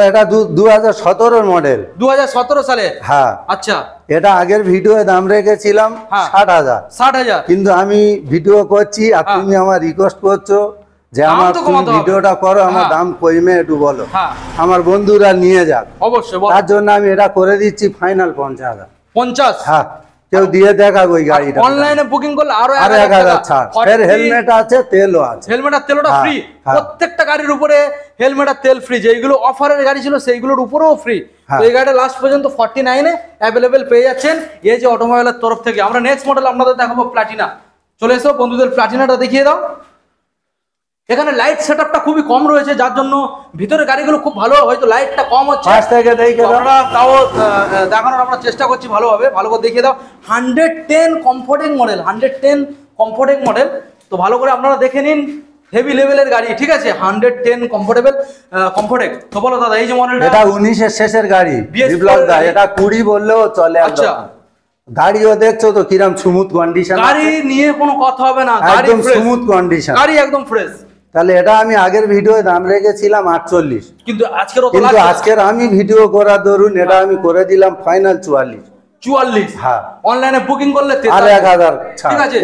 এটা 2017 মডেল। 2017 সালে? হ্যাঁ। আচ্ছা, এটা আগের ভিডিওয়ে দাম রেখেছিলাম 60,000। 60,000? কিন্তু আমি ভিডিও করছি আর তুমি আমার রিকোয়েস্ট করছো যে আমার ভিডিওটা করো, আমার দাম কমে একটু বলো, আমার বন্ধুরা নিয়ে যাক। অবশ্যই, তার জন্য আমি এটা করে দিচ্ছি ফাইনাল 50,000। 50? হ্যাঁ, কেউ দিয়ে দেখাবো ওই গাড়িটা। অনলাইনে বুকিং করলে আরো 1,000 ছাড়। এর হেলমেট আছে, তেলও আছে। হেলমেট আর তেলটা ফ্রি, প্রত্যেকটা গাড়ির উপরে হেলমেট আর তেল ফ্রি। যেগুলো অফারের গাড়ি ছিল সেইগুলোর উপরেও ফ্রি। তো এই গাড়িটা লাস্ট পর্যন্ত 49 এ অ্যাভেলেবেল পেয়ে যাচ্ছেন এই যে অটোমোবাইলের তরফ থেকে। আমরা নেক্সট মডেল আপনাদের দেখাবো প্লাটিনা। চলে এসো বন্ধুদের, প্লাটিনাটা দেখিয়ে দাও। এখানে লাইট সেটআপটা খুবই কম রয়েছে, যার জন্য ভিতরে গাড়িগুলো খুব ভালো, হয়তো লাইটটা কম হচ্ছে। পাশ থেকে দেখে দাও, আমরা তাও দেখানোর আমরা চেষ্টা করছি ভালোভাবে, ভালো করে দেখিয়ে দাও। 110 কমফোর্টিং মডেল, 110 কমফোর্টিং মডেল, তো ভালো করে আপনারা দেখে নিন। হেভি লেভেলের গাড়ি, ঠিক আছে, 110 কমফোর্টেবল। তো বলো দাদা, এই যে মডেলটা, এটা 19 এর শেষের গাড়ি, বিপ্লব দা, এটা 20 বললেও চলে। আচ্ছা, গাড়িও দেখছো তো কিরম স্মুথ কন্ডিশন, গাড়ি নিয়ে কোনো কথা হবে না, গাড়ি একদম স্মুথ কন্ডিশন, গাড়ি একদম ফ্রেশ। তাহলে এটা আমি আগের ভিডিওতে দাম রেখেছিলাম 48, কিন্তু আজকের আমি ভিডিও করার দরুন এটা আমি করে দিলাম ফাইনাল 44। হ্যাঁ, অনলাইনে বুকিং করলে আর 1000 ঠিক আছে,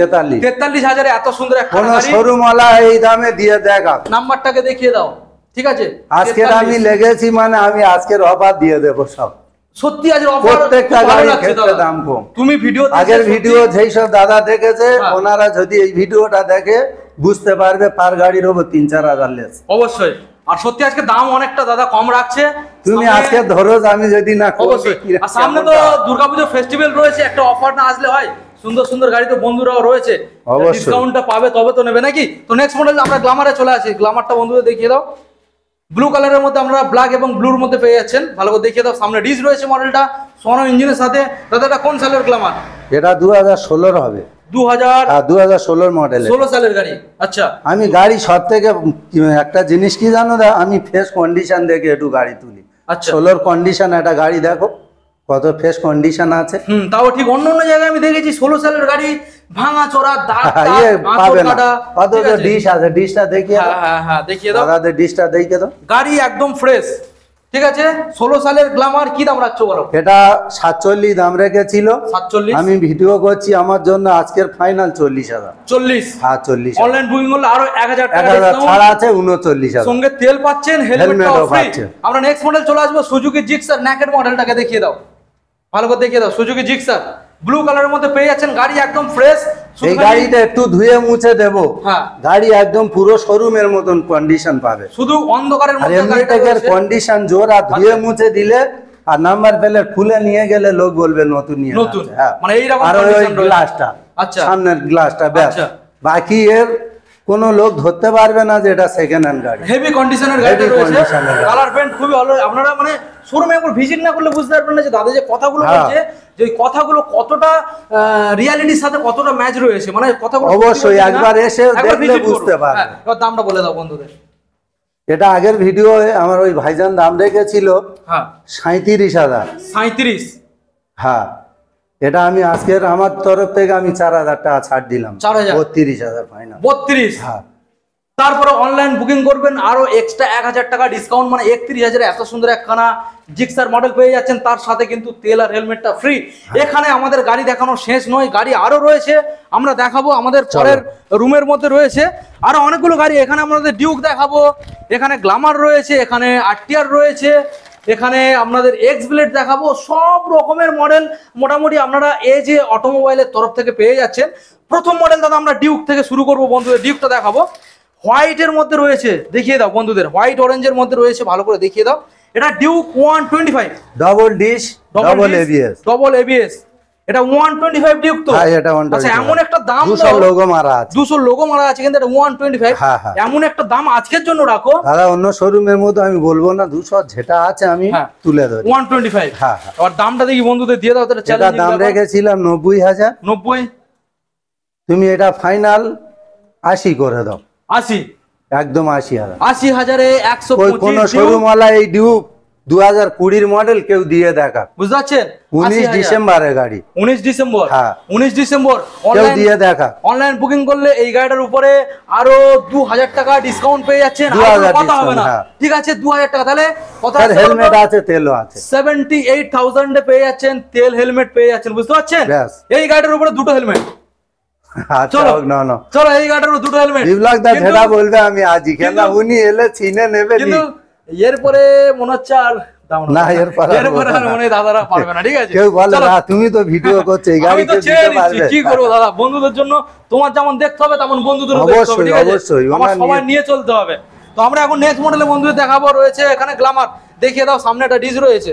43,000 এত সুন্দর একটা কোন গাড়ি, শোরুম ওয়ালা এই দামে দিয়ে দেখা। নাম্বারটাকে দেখিয়ে দাও, ঠিক আছে। আজকের আমি লেগেছি মানে আমি আজকের অফার দিয়ে দেব সব, সত্যি আজ অফার, প্রত্যেকটা গাড়ির ক্ষেত্রে দাম কম। তুমি ভিডিও আগের ভিডিও যেই সব দাদা দেখেছে ওনারা যদি এই ভিডিওটা দেখে বুঝতে পারবে পার গাড়ির উপর 3-4 হাজার লেস অবশ্যই। আর সত্যি আজকে দাম অনেকটা দাদা কম রাখছে। তুমি আজকে ধরো, আমি যদি না অবশ্যই। আর সামনে তো দুর্গাপূজা ফেস্টিভ্যাল রয়েছে, একটা অফার না আসলে হয়? সুন্দর সুন্দর গাড়ি তো বন্ধুরাও রয়েছে, ডিসকাউন্টটা পাবে তবে তো নেবে নাকি। তো নেক্সট মডেল আমরা গ্ল্যামারে চলে আসি, গ্ল্যামারটা বন্ধুদের দেখিয়ে দাও। ব্লু কালারের মধ্যে আমরা ব্ল্যাক এবং ব্লুর মধ্যে পেয়ে যাচ্ছেন, ভালো করে দেখিয়ে দাও। সামনে ডিস রয়েছে মডেলটা, সোনো ইঞ্জিনের সাথে। দাদা এটা কোন সালের গ্ল্যামার? এটা 2016 হবে, 2016 মডেল, 16 সালের গাড়ি। আচ্ছা, আমি গাড়ি সব থেকে একটা জিনিস কি জানো দা, আমি ফ্রেশ কন্ডিশন দেখে একটু গাড়ি তুলি। আচ্ছা, 16 কন্ডিশন, একটা গাড়ি দেখো কত ফ্রেশ কন্ডিশন আছে। তাও ঠিক, অন্য অন্য জায়গায় আমি দেখেছি 16 সালের গাড়ি ভাঙা চোরা দাগ পাবে না, কত তো ডিশ আছে, ডিশটা দেখিয়ে দাও। হ্যাঁ দেখিয়ে দাও দাদাদের ডিশটা দেখিয়ে দাও। গাড়ি একদম ফ্রেশ, ঠিক আছে। 16 সালের গ্ল্যামার কি দাম রাখছো বলো? এটা 47 দাম রেখেছিল, 47 আমি ভিডিও করছি আমার জন্য আজকের ফাইনাল 40,000। 40? হ্যাঁ 40। অনলাইন বুকিং করলে আরো 1000 টাকা ছাড় আছে, 39,000 সঙ্গে তেল পাচ্ছেন, হেলমেটও পাচ্ছেন। আমরা নেক্সট মডেল চলে আসবো, সুজুকি জিক্সার নেকেড মডেলটাকে দেখিয়ে দাও, ভালো করে দেখিয়ে দাও। সুজুকি জিক্সার ব্লু কালারের মধ্যে পেয়ে যাচ্ছেন, গাড়ি একদম ফ্রেশ। এই গাড়িটা একটু ধুয়ে মুছে দেব, হ্যাঁ, গাড়ি একদম পুরো শোরুমের মতন কন্ডিশন পাবে, শুধু অন্ধকারের মধ্যে গাড়িটার কন্ডিশন জোড়া ধুয়ে মুছে দিলে আর নাম্বার প্লেট খুলে নিয়ে গেলে লোক বলবে নতুন নিয়ে নতুন, হ্যাঁ, মানে এইরকম আর ওই গ্লাসটা, আচ্ছা, সামনের গ্লাসটা ব্যাস, বাকি এর কোনো লোক ধরতে পারবে না যে এটা সেকেন্ড হ্যান্ড গাড়ি। হেভি কন্ডিশনের গাড়ি রয়েছে, কালার পেন্ট খুবই ভালো। আপনারা মানে শোরুমে একবার ভিজিট না করলে বুঝতে পারবেন না যে দাদা যে কথাগুলো বলছে, যে কথাগুলো কতটা রিয়ালিটির সাথে কতটা ম্যাচ রয়েছে, মানে কথাগুলো অবশ্যই একবার এসে দেখলে বুঝতে পারবে। এবার দামটা বলে দাও বন্ধুদের। এটা আগের ভিডিও আমার ওই ভাইজান দাম রেখেছিল 37,000। 37? হ্যাঁ, এটা আমি আজকের আমার তরফ থেকে আমি 4,000 টাকা ছাড় দিলাম, 32,000 ফাইনাল। 32? হ্যাঁ। তারপরে অনলাইন বুকিং করবেন, আরো এক্সট্রা 1000 টাকা ডিসকাউন্ট, মানে 31,000 এত সুন্দর একখানা জিক্সার মডেল পেয়ে যাচ্ছেন, তার সাথে কিন্তু তেল আর হেলমেটটা ফ্রি। এখানে আমাদের গাড়ি দেখানো শেষ নয়, গাড়ি আরো রয়েছে, আমরা দেখাবো আমাদের পরের রুমের মধ্যে রয়েছে আরো অনেকগুলো গাড়ি। এখানে আমাদের ডিউক দেখাবো, এখানে গ্ল্যামার রয়েছে, এখানে আরটিআর রয়েছে, এখানে আপনাদের এক্স ব্লেড দেখাবো, সব রকমের মডেল মোটামুটি আপনারা এই যে অটোমোবাইলের তরফ থেকে পেয়ে যাচ্ছেন। প্রথম মডেল দাদা আমরা ডিউক থেকে শুরু করবো বন্ধুদের, ডিউকটা দেখাবো। হোয়াইটের মধ্যে রয়েছে, দেখিয়ে দাও বন্ধুদের, হোয়াইট অরেঞ্জের মধ্যে রয়েছে, ভালো করে দেখিয়ে দাও। এটা Duke 125, double dish, double ABS, double ABS. এটা 125 ডিউক তো? হ্যাঁ, এটা 125। আচ্ছা, এমন একটা দাম, 200 লোগো মারা আছে, 200 লোগো মারা আছে, কিন্তু এটা 125। এমন একটা দাম আজকের জন্য রাখো দাদা, অন্য শোরুমের মধ্যে আমি বলবো না, 200 যেটা আছে আমি তুলে ধরি। 125। হ্যাঁ, আর দামটা দেখি বন্ধুদের দিয়ে দাও। এটা দাম রেখেছিলাম 90,000। 90? তুমি এটা ফাইনাল 80 করে দাও। 80? একদম 80,000। 80,000-এ 125। কোন শোরুম ওয়ালা এই ডিউক 2020 মডেল কেউ দিয়ে দেখা, বুঝতে পারছেন? 19 ডিসেম্বরের গাড়ি, 19 ডিসেম্বর। হ্যাঁ, 19 ডিসেম্বর কেউ দিয়ে দেখা। অনলাইন বুকিং করলে এই গাড়িটার উপরে আরো 2000 টাকা ডিসকাউন্ট পেয়ে যাচ্ছেন, কথা হবে না, ঠিক আছে? 2000 টাকা, তাহলে কথা, হেলমেট আছে, তেলও আছে, 78,000-এ পেয়ে যাচ্ছেন, তেল হেলমেট পেয়ে যাচ্ছেন, বুঝতে পারছেন? এই গাড়িটার উপরে দুটো হেলমেট। চলো চলো, এই গাড়িটার দুটো হেলমেট যেটা বলবে আমি আজই, কেন উনি এলে চিনে নেবে, কিন্তু এরপরে মনে হচ্ছে আর না, এরপরে আর মনে দাদারা পারবে না, ঠিক আছে? কেউ বলে না, তুমি তো ভিডিও করছো, এই গাড়ি তো দিতে পারবে। কি করবো দাদা, বন্ধুদের জন্য তোমার যেমন দেখতে হবে তেমন বন্ধুদের দেখতে হবে, ঠিক আছে? অবশ্যই আমার সবাই নিয়ে চলতে হবে। তো আমরা এখন নেক্সট মডেলে বন্ধুদের দেখাবো, রয়েছে এখানে গ্ল্যামার, দেখিয়ে দাও। সামনে একটা ডিজ রয়েছে,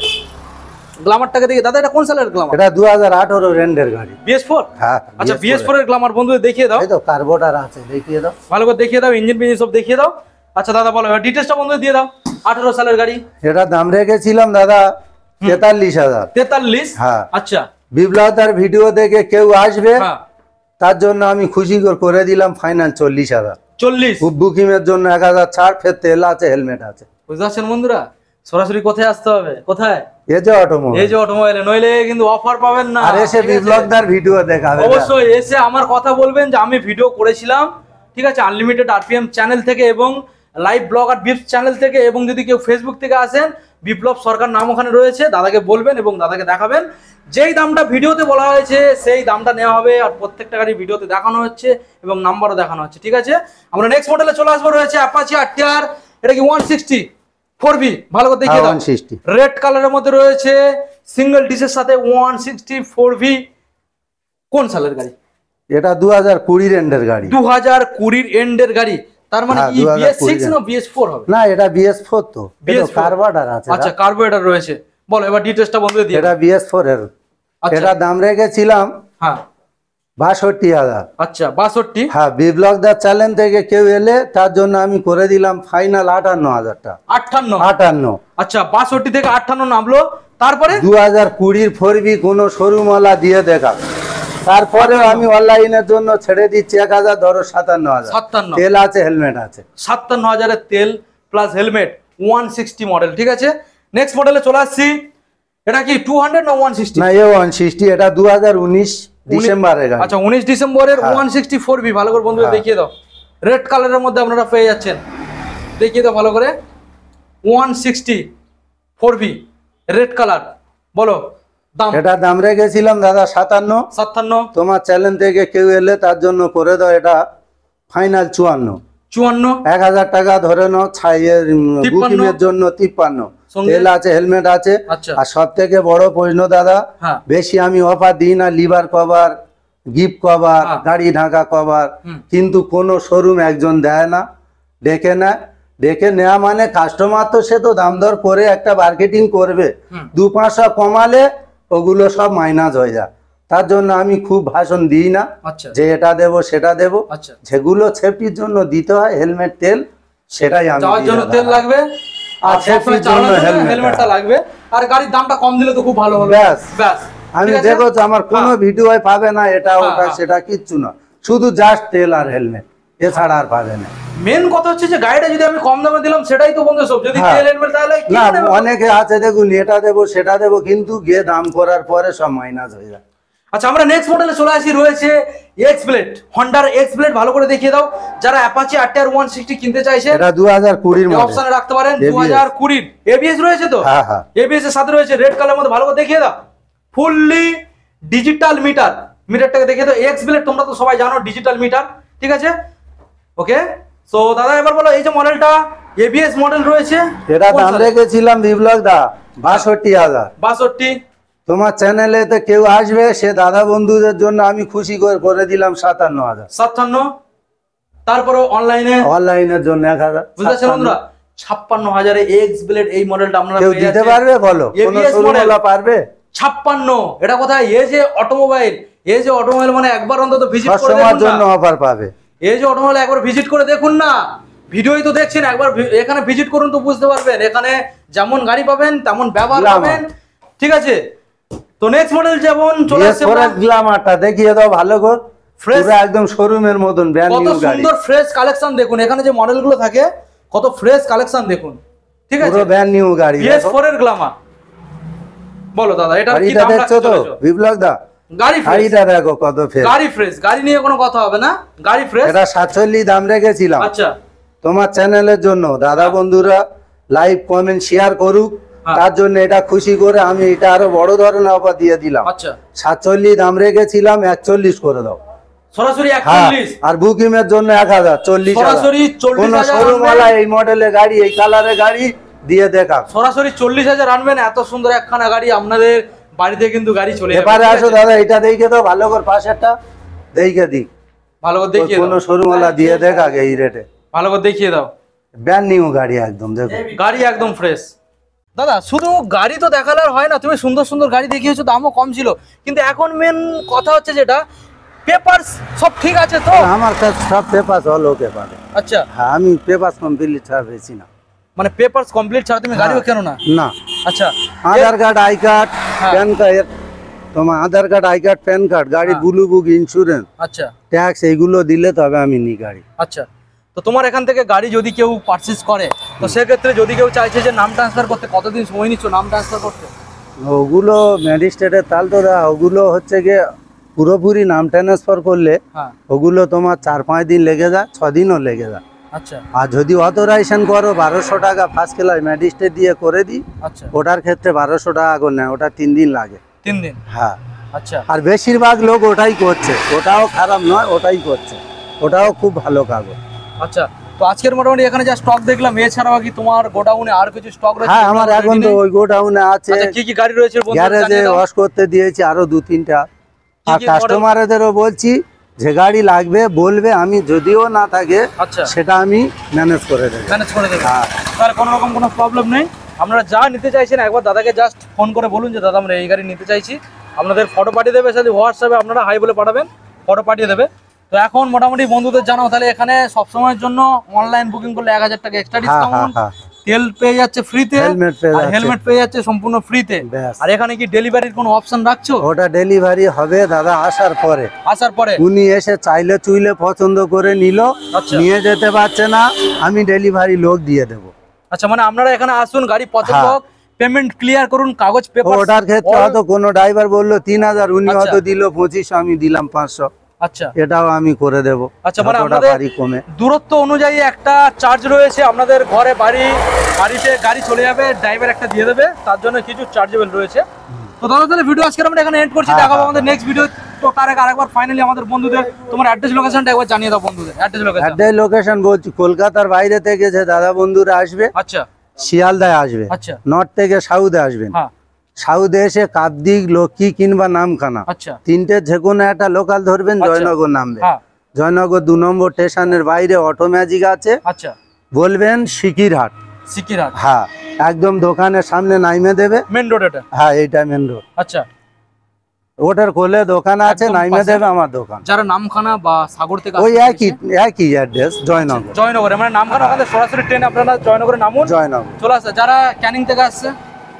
গ্ল্যামারটাকে দেখি দাদা, এটা কোন সালের গ্ল্যামার? এটা 2018 রেন্ডের গাড়ি। BS4? হ্যাঁ আচ্ছা, BS4 এর গ্ল্যামার বন্ধুদের দেখিয়ে দাও। এই তো কার্বোটার আছে, দেখিয়ে দাও ভালো করে দেখিয়ে দাও, ইঞ্জিন ফিঞ্জিন সব দেখিয়ে দাও। আচ্ছা দাদা বলো এবার ডিটেইলসটা বন্ধুদের দিয়ে দাও। 18 সালের গাড়ি। এটা দাম রেখেছিলাম দাদা 43,000। 43? হ্যাঁ। আচ্ছা। বিপ্লবদার ভিডিও দেখে কেউ আসবে, হ্যাঁ। তার জন্য আমি খুশি করে দিলাম ফাইনাল 40,000। 40? বুকিং এর জন্য 1000 ছাড়, ফের তেল আছে, হেলমেট আছে। বুঝতে পারছেন বন্ধুরা, সরাসরি কোথায় আসতে হবে? কোথায়? এই যে অটোমোবাইল। এই যে অটোমোবাইলে, নইলে কিন্তু অফার পাবেন না। আর এসে বিপ্লবদার ভিডিও দেখাবে। অবশ্যই এসে আমার কথা বলবেন যে আমি ভিডিও করেছিলাম, ঠিক আছে, আনলিমিটেড আরপিএম চ্যানেল থেকে এবং লাইভ ব্লগ আর বিপস চ্যানেল থেকে, এবং যদি কেউ ফেসবুক থেকে আসেন বিপ্লব সরকার নাম ওখানে রয়েছে, দাদাকে বলবেন এবং দাদাকে দেখাবেন। যেই দামটা ভিডিওতে বলা হয়েছে সেই দামটা নেওয়া হবে, আর প্রত্যেকটা গাড়ি ভিডিওতে দেখানো হচ্ছে এবং নাম্বারও দেখানো হচ্ছে, ঠিক আছে। আমরা নেক্সট মডেলে চলে আসবো, রয়েছে অ্যাপাচি RTR। এটা কি 160 4V? ভালো করে দেখিয়ে দাও। 160 রেড কালারের মধ্যে রয়েছে, সিঙ্গেল ডিসের সাথে 160 4V। কোন সালের গাড়ি? এটা 2020 এন্ডের গাড়ি। 2020 এন্ডের গাড়ি, তার মানে কি BS6 না BS4 হবে? না, এটা BS4 তো। BS4 কার্বোরেটর আছে। আচ্ছা, কার্বোরেটর রয়েছে। বলো এবার ডিটেইলসটা বন্ধুদের দিয়ে। এটা BS4 এর। আচ্ছা। এটা দাম রেখেছিলাম হ্যাঁ 62,000। আচ্ছা 62? হ্যাঁ, বিপ্লবদার চ্যানেল থেকে কেউ এলে তার জন্য আমি করে দিলাম ফাইনাল 58,000 টাকা। 58? আচ্ছা 62 থেকে 58 নামলো। তারপরে 2020 4V কোনো শোরুমওয়ালা দিয়ে দেখা, তারপরে আমি অনলাইনের জন্য ছেড়ে দিচ্ছি 1000, ধরো 57,000। 57? তেল আছে, হেলমেট আছে। 57,000 এর তেল প্লাস হেলমেট, 160 মডেল, ঠিক আছে। নেক্সট মডেলে চলে আসছি। এটা কি 200 না 160? না, এ 160। এটা 2019 ডিসেম্বরের গাড়ি। আচ্ছা 19 ডিসেম্বরের 160 4V। ভালো করে বন্ধুদের দেখিয়ে দাও। রেড কালারের মধ্যে আপনারা পেয়ে যাচ্ছেন, দেখিয়ে দাও ভালো করে। 160 4V রেড কালার। বলো দাম। এটা দাম রেখেছিলাম দাদা 57। 57? তোমার চ্যানেল থেকে কেউ এলে তার জন্য করে দাও এটা ফাইনাল 54। 54? 1000 টাকা ধরে নাও, ছাইয়ের বুকিং এর জন্য 53। তেল আছে, হেলমেট আছে। আচ্ছা। আর সব থেকে বড় প্রশ্ন দাদা, হ্যাঁ। বেশি আমি অফার দিই না, লিভার কভার, গিফট কভার, হ্যাঁ। গাড়ি ঢাকা কভার, কিন্তু কোনো শোরুম একজন দেয় না। ডেকে না, ডেকে নেওয়া মানে কাস্টমার তো সে তো দাম দর করে একটা মার্কেটিং করবে, 2-500 কমালে ওগুলো সব মাইনাস হয়ে যায়। তার জন্য আমি খুব ভাষণ দিই না। আচ্ছা। যে এটা দেবো সেটা দেবো। আচ্ছা। যেগুলো সেফটির জন্য দিতে হয়, হেলমেট, তেল, সেটাই আমি যাওয়ার জন্য তেল লাগবে, আর সেফটির জন্য হেলমেটটা লাগবে, আর গাড়ির দামটা কম দিলে তো খুব ভালো হবে। ব্যাস ব্যাস। আমি দেখো আমার কোনো ভিডিও পাবে না এটা ওটা সেটা কিচ্ছু না, শুধু জাস্ট তেল আর হেলমেট, এছাড়া আর পাবে না। মেন কথা হচ্ছে যে গাড়িটা যদি আমি কম দামে দিলাম সেটাই তো বন্ধু সব, যদি তেল হেলমেট তাহলে না, অনেকে আছে দেখুন এটা দেবো সেটা দেবো, কিন্তু গিয়ে দাম করার পরে সব মাইনাস হয়ে যায়। আচ্ছা আমরা নেক্সট মডেলে চলে আসি, রয়েছে এক্স ব্লেড, হন্ডার এক্স ব্লেড। ভালো করে দেখিয়ে দাও। যারা অ্যাপাচি RTR 160 কিনতে চাইছে, এটা 2020 মডেল, অপশনে রাখতে পারেন। 2020 এবিএস রয়েছে তো? হ্যাঁ হ্যাঁ, এবিএস এর সাথে রয়েছে রেড কালারের মধ্যে। ভালো করে দেখিয়ে দাও। ফুললি ডিজিটাল মিটার, মিটারটাকে দেখিয়ে দাও। এক্স ব্লেড তোমরা তো সবাই জানো ডিজিটাল মিটার, ঠিক আছে। ওকে, সো দাদা এবার বলো এই যে মডেলটা এবিএস মডেল রয়েছে, এটা দাম রেখেছিলাম বিপ্লব দা 62,000। 62? তোমার চ্যানেলে তো কেউ আসবে, সে দাদা বন্ধুদের জন্য আমি খুশি করে দিলাম 57,000। 57? তারপরে অনলাইনে, অনলাইনের জন্য 1000। বুঝতে পারছেন বন্ধুরা, 56,000 এ এক্স ব্লেড এই মডেলটা আপনারা কেউ পেয়ে দিতে যাচ্ছেন। পারবে বলো? কোন শোরুমওয়ালা পারবে? 56? এটা কোথায়? এই যে অটোমোবাইল, এই যে অটোমোবাইল মানে একবার অন্তত ভিজিট করে সবসময়ের দেখুন জন্য না। অফার পাবে। এই যে অটোমোবাইল একবার ভিজিট করে দেখুন না, ভিডিওই তো দেখছেন, একবার এখানে ভিজিট করুন তো বুঝতে পারবেন। এখানে যেমন গাড়ি পাবেন তেমন ব্যবহার পাবেন, ঠিক আছে। তো নেক্সট মডেল যেমন চলে আসছে, গ্ল্যামারটা দেখিয়ে দাও ভালো করে, পুরো একদম শোরুমের মতন ব্র্যান্ড কত নিউ গাড়ি। সুন্দর ফ্রেশ কালেকশন দেখুন, এখানে যে মডেলগুলো থাকে কত ফ্রেশ কালেকশন দেখুন, ঠিক আছে। পুরো ব্র্যান্ড নিউ গাড়ি। BS4 এর গ্ল্যামার। বলো দাদা এটা কি দাম দেখছো তো বিপ্লব দা? গাড়িটা দেখো কত ফ্রেশ। গাড়ি ফ্রেশ, গাড়ি নিয়ে কোনো কথা হবে না, গাড়ি ফ্রেশ। এটা 47 দাম রেখেছিলাম। আচ্ছা। তোমার চ্যানেলের জন্য দাদা বন্ধুরা লাইভ কমেন্ট শেয়ার করুক, তার জন্য এটা খুশি করে আমি এটা আরো বড় ধরনের অফার দিয়ে দিলাম। আচ্ছা। 47 দাম রেখেছিলাম, 41 করে দাও সরাসরি 41। আর বুকিং এর জন্য 1000, 40,000 সরাসরি 40,000। কোন শোরুমওয়ালা এই মডেলের গাড়ি, এই কালারের গাড়ি দিয়ে দেখা, সরাসরি 40,000 আনবেন। এত সুন্দর একখানা গাড়ি আপনাদের বাড়িতে কিন্তু গাড়ি চলে যাবে। এবারে আসো দাদা, এটা দেখে দাও ভালো করে, পাশেরটা দেখে দিক, ভালো করে দেখিয়ে দাও। কোন শোরুমওয়ালা দিয়ে দেখা এই রেটে, ভালো করে দেখিয়ে দাও। ব্র্যান্ড নিউ গাড়ি একদম, দেখো গাড়ি একদম ফ্রেশ। দাদা শুধু গাড়ি তো দেখালে আর হয় না, তুমি সুন্দর সুন্দর গাড়ি দেখিয়েছো, দামও কম ছিল, কিন্তু এখন মেন কথা হচ্ছে যেটা পেপারস সব ঠিক আছে তো? আমার কাছে সব পেপার হল ওকে পারে। আচ্ছা, হ্যাঁ, আমি পেপার কমপ্লিট ছাড়া বেশি না। মানে পেপারস কমপ্লিট ছাড়া তুমি গাড়িও কেন না? না। আচ্ছা, আধার কার্ড, আই কার্ড, হ্যাঁ। প্যান কার্ড, তোমার Aadhaar card, I card, PAN card, গাড়ির হ্যাঁ। ব্লু বুক, ইন্স্যুরেন্স, আচ্ছা ট্যাক্স এইগুলো দিলে তবে আমি নিই গাড়ি। আচ্ছা, তো তোমার এখান থেকে গাড়ি যদি কেউ পারচেজ করে, তো সেক্ষেত্রে যদি কেউ চাইছে যে নাম ট্রান্সফার করতে, কতদিন সময় নিচ্ছ নাম ট্রান্সফার করতে? ওগুলো ম্যাজিস্ট্রেটের তাল তো দেওয়া, ওগুলো হচ্ছে গিয়ে পুরোপুরি নাম ট্রান্সফার করলে হ্যাঁ। ওগুলো তোমার 4-5 দিন লেগে যায়, 6 দিনও লেগে যায়। আচ্ছা আর যদি অথরাইজেশন করো 1200 টাকা ফার্স্ট ক্লাস ম্যাজিস্ট্রেট দিয়ে করে দিই, আচ্ছা, ওটার ক্ষেত্রে 1200 টাকা করে নেয়, ওটা 3 দিন লাগে। 3 দিন? হ্যাঁ। আচ্ছা আর বেশিরভাগ লোক ওটাই করছে, ওটাও খারাপ নয়, ওটাই করছে, ওটাও খুব ভালো কাগজ। আচ্ছা, তো আজকের মোটামুটি এখানে যা স্টক দেখলাম, এছাড়াও কি তোমার গোডাউনে আর কিছু স্টক রয়েছে? হ্যাঁ, আমার এখন তো ওই গোডাউনে আছে, আচ্ছা, কি কি গাড়ি রয়েছে বন্ধুরা গ্যারেজে জানিয়ে দাও। ওয়াশ করতে দিয়েছি আরো 2-3টা। কি আর কি কাস্টমারদেরও বলছি যে গাড়ি লাগবে বলবে, আমি যদিও না থাকে আচ্ছা, সেটা আমি ম্যানেজ করে দেবো। ম্যানেজ করে দেবে, হ্যাঁ। তাহলে কোনো রকম কোনো প্রবলেম নেই। আপনারা যা নিতে চাইছেন একবার দাদাকে জাস্ট ফোন করে বলুন যে দাদা আমরা এই গাড়ি নিতে চাইছি, আপনাদের ফটো পাঠিয়ে দেবে, সাথে হোয়াটসঅ্যাপে আপনারা হাই বলে পাঠাবেন, ফটো পাঠিয়ে দেবে। তো এখন মোটামুটি বন্ধুদের জানাও, তাহলে এখানে সবসময়ের জন্য অনলাইন বুকিং করলে 1000 টাকা এক্সট্রা হ্যাঁ, ডিসকাউন্ট, হ্যাঁ। তেল পেয়ে যাচ্ছে ফ্রিতে, হেলমেট পেয়ে আর যাচ্ছে। হেলমেট পেয়ে যাচ্ছে সম্পূর্ণ ফ্রিতে। ব্যাস। আর এখানে কি ডেলিভারির কোনো অপশন রাখছো? ওটা ডেলিভারি হবে দাদা আসার পরে। আসার পরে উনি এসে চাইলে চুইলে পছন্দ করে নিল, আচ্ছা। নিয়ে যেতে পারছে না, আমি ডেলিভারি লোক দিয়ে দেবো। আচ্ছা, মানে আপনারা এখানে আসুন, গাড়ি পছন্দ হ্যাঁ। হোক, পেমেন্ট ক্লিয়ার করুন, কাগজ পেপার। ওটার ক্ষেত্রে হয়তো কোনো ড্রাইভার বললো 3000, উনি আচ্ছা। হয়তো দিল 2500, আমি দিলাম 500, আচ্ছা এটাও আমি করে দেবো। আচ্ছা, মানে যতটা আপনাদের পারি কমে। দূরত্ব অনুযায়ী একটা চার্জ রয়েছে, আপনাদের ঘরে বাড়িতে গাড়ি চলে যাবে, ড্রাইভার একটা দিয়ে দেবে, তার জন্য কিছু চার্জেবল রয়েছে। তো দাদা তাহলে ভিডিও আজকে আমরা এখানে এন্ড করছি, হ্যাঁ, দেখাবো হ্যাঁ, আমাদের নেক্সট ভিডিও। তো তার আগে আরেকবার ফাইনালি আমাদের বন্ধুদের তোমার অ্যাড্রেস লোকেশনটা একবার জানিয়ে দাও বন্ধুদের, অ্যাড্রেস লোকেশন। অ্যাড্রেস লোকেশন বলছি, কলকাতার বাইরে থেকে যে দাদা বন্ধুরা আসবে আচ্ছা শিয়ালদায় আসবে, আচ্ছা নর্থ থেকে সাউথে আসবেন, হ্যাঁ সাউথে এসে কাপদিক, লক্ষ্মী কিংবা নামখানা, আচ্ছা 3টে যে কোনো একটা লোকাল ধরবেন, আচ্ছা। জয়নগর নামবে, হ্যাঁ জয়নগর 2 নম্বর স্টেশনের বাইরে অটো ম্যাজিক আছে, আচ্ছা, বলবেন সিকিরহাট। সিকিরহাট, হ্যাঁ, একদম দোকানের সামনে নাইমে দেবে। মেন রোড এটা? হ্যাঁ, এইটা মেন রোড। আচ্ছা, ওটার কোলে দোকান আছে, একদম নাইমে পাশে। দেবে আমার দোকান। যারা নামখানা বা সাগর থেকে ওই আসতে একই অ্যাড্রেস, জয়নগর। জয়নগরে, মানে নামখানা ওখানে সরাসরি ট্রেন আপনারা জয়নগরে নামুন, জয়নগর। চলে আসে। যারা ক্যানিং থেকে আসছে,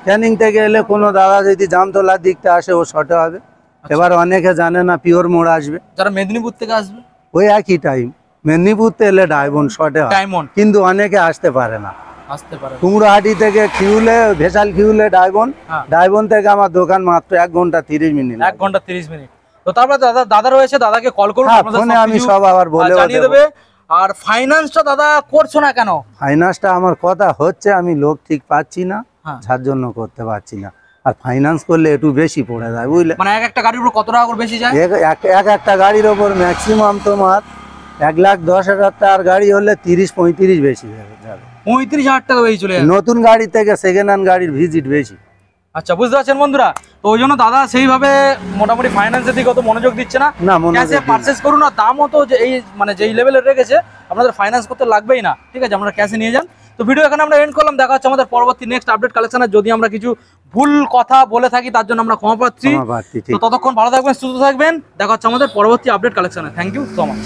ক্যানিং থেকে এলে কোনো দাদা যদি জামতলার দিকতে আসে, ও শর্টে হবে। এবার অনেকে জানে না পিওর মোড় আসবে, যারা মেদিনীপুর থেকে আসবে ওই একই টাইম। মেদিনীপুরতে এলে ডায়মন্ড শর্টে হয়, ডায়মন্ড কিন্তু অনেকে আসতে পারে না। আসতে পারে। কুমড়োহাটি থেকে কিউলে, ভেসাল কিউলে ডায়মন্ড, হ্যাঁ। ডায়মন্ড থেকে আমার দোকান মাত্র 1 ঘন্টা 30 মিনিট। 1 ঘন্টা 30 মিনিট। তো তারপর দাদা রয়েছে, দাদাকে কল করুন, হ্যাঁ, আপনাদের ফোনে আমি সবকিছু, সব আবার বলেও জানিয়ে দেবো। দেবে। আর ফাইন্যান্সটা দাদা করছো না কেন? ফাইন্যান্সটা আমার কথা হচ্ছে, আমি লোক ঠিক পাচ্ছি না, হ্যাঁ। যার জন্য করতে পারছি না। আর ফাইন্যান্স করলে একটু বেশি পড়ে যায়, বুঝলে। মানে একটা গাড়ির উপর কত টাকা করে বেশি যায়? একটা গাড়ির ওপর ম্যাক্সিমাম তোমার 1,10,000 টাকার গাড়ি হলে 30-35 বেশি যাবে। 35,000 টাকা বেশি চলে যাবে নতুন গাড়ি থেকে সেকেন্ড হ্যান্ড গাড়ির ভিজিট বেশি। আচ্ছা, বুঝতে পারছেন বন্ধুরা? তো ওই জন্য দাদা সেইভাবে মোটামুটি ফাইন্যান্সের দিকে অত মনোযোগ দিচ্ছে না, না, মনোযোগ ক্যাশে দিই না। পারচেজ করুন। আর দামও তো যে এই মানে যেই লেভেলের রেখেছে, আপনাদের ফাইন্যান্স করতে লাগবেই না, ঠিক আছে? আপনারা ক্যাশে নিয়ে যান। তো ভিডিও এখানে আমরা এন্ড করলাম, দেখা হচ্ছে আমাদের পরবর্তী নেক্সট আপডেট কালেকশনে। যদি আমরা কিছু ভুল কথা বলে থাকি তার জন্য আমরা ক্ষমা পাচ্ছি। ক্ষমা প্রার্থী, ঠিক। তো ততক্ষণ ভালো থাকবেন, সুস্থ থাকবেন, দেখা হচ্ছে আমাদের পরবর্তী আপডেট কালেকশনে। Thank you so much.